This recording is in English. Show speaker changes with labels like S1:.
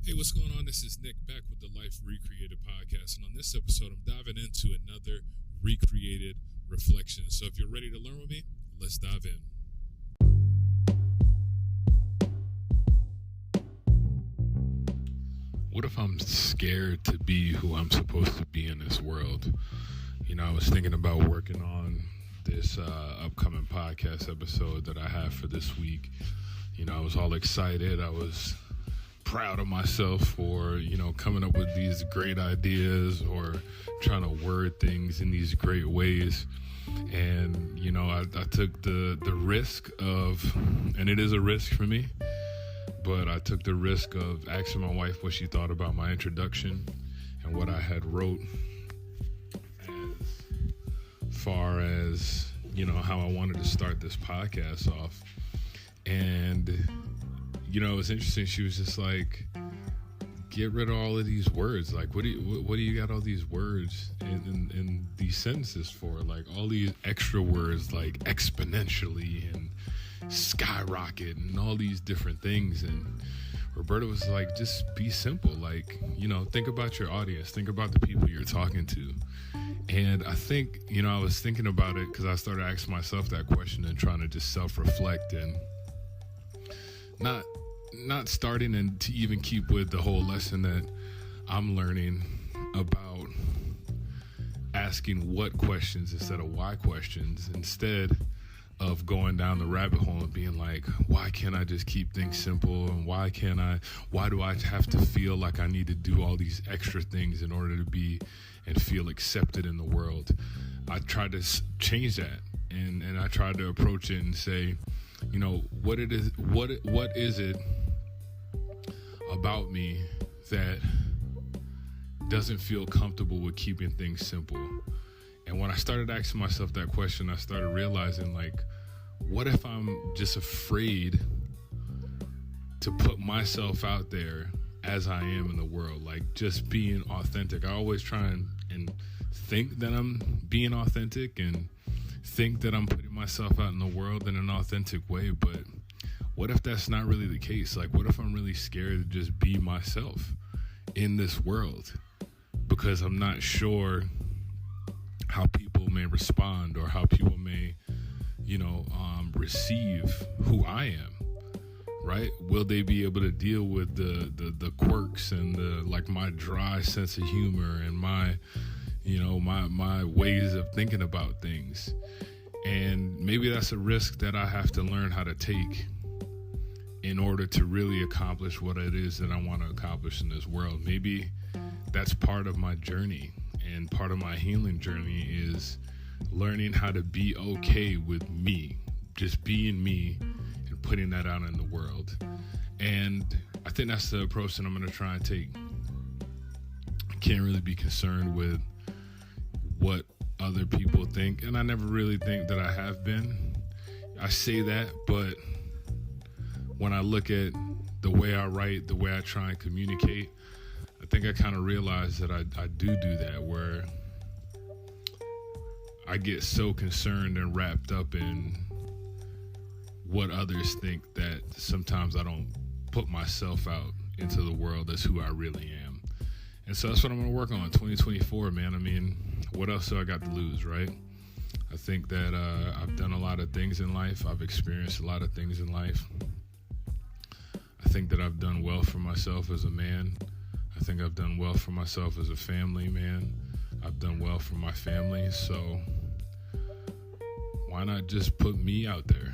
S1: Hey, what's going on? This is Nick back with the Life Recreated podcast. And on this episode, I'm diving into another recreated reflection. So if you're ready to learn with me, let's dive in. What if I'm scared to be who I'm supposed to be in this world? I was thinking about working on this upcoming podcast episode that I have for this week. I was all excited. I was proud of myself for, coming up with these great ideas or trying to word things in these great ways. And, I took the risk of, and it is a risk for me, but I took the risk of asking my wife what she thought about my introduction and what I had wrote as far as, how I wanted to start this podcast off. And, it was interesting. She was just like, get rid of all of these words. Like, what do you got all these words and these sentences for? Like all these extra words, like exponentially and skyrocket and all these different things. And Roberta was like, just be simple. Like, think about your audience, think about the people you're talking to. And I think, I was thinking about it because I started asking myself that question and trying to just self-reflect and not starting and to even keep with the whole lesson that I'm learning about asking what questions instead of why questions, instead of going down the rabbit hole and being like, why can't I just keep things simple? And why do I have to feel like I need to do all these extra things in order to be and feel accepted in the world? I tried to change that and I tried to approach it and say, what is it about me that doesn't feel comfortable with keeping things simple? And when I started asking myself that question, I started realizing, like, what if I'm just afraid to put myself out there as I am in the world, like just being authentic? I always try and think that I'm being authentic and think that I'm putting myself out in the world in an authentic way, but what if that's not really the case? Like, what if I'm really scared to just be myself in this world because I'm not sure how people may respond or how people may, receive who I am, right? Will they be able to deal with the quirks and my dry sense of humor and my ways of thinking about things? And maybe that's a risk that I have to learn how to take in order to really accomplish what it is that I want to accomplish in this world. Maybe that's part of my journey, and part of my healing journey is learning how to be okay with me, just being me and putting that out in the world. And I think that's the approach that I'm going to try and take. I can't really be concerned with what other people think, and I never really think that I have been. I say that, but when I look at the way I write, the way I try and communicate, I think I kind of realize that I do that, where I get so concerned and wrapped up in what others think that sometimes I don't put myself out into the world as who I really am. And so that's what I'm going to work on 2024, man. I mean, what else do I got to lose, right? I think that I've done a lot of things in life. I've experienced a lot of things in life. I think that I've done well for myself as a man. I think I've done well for myself as a family man. I've done well for my family. So why not just put me out there?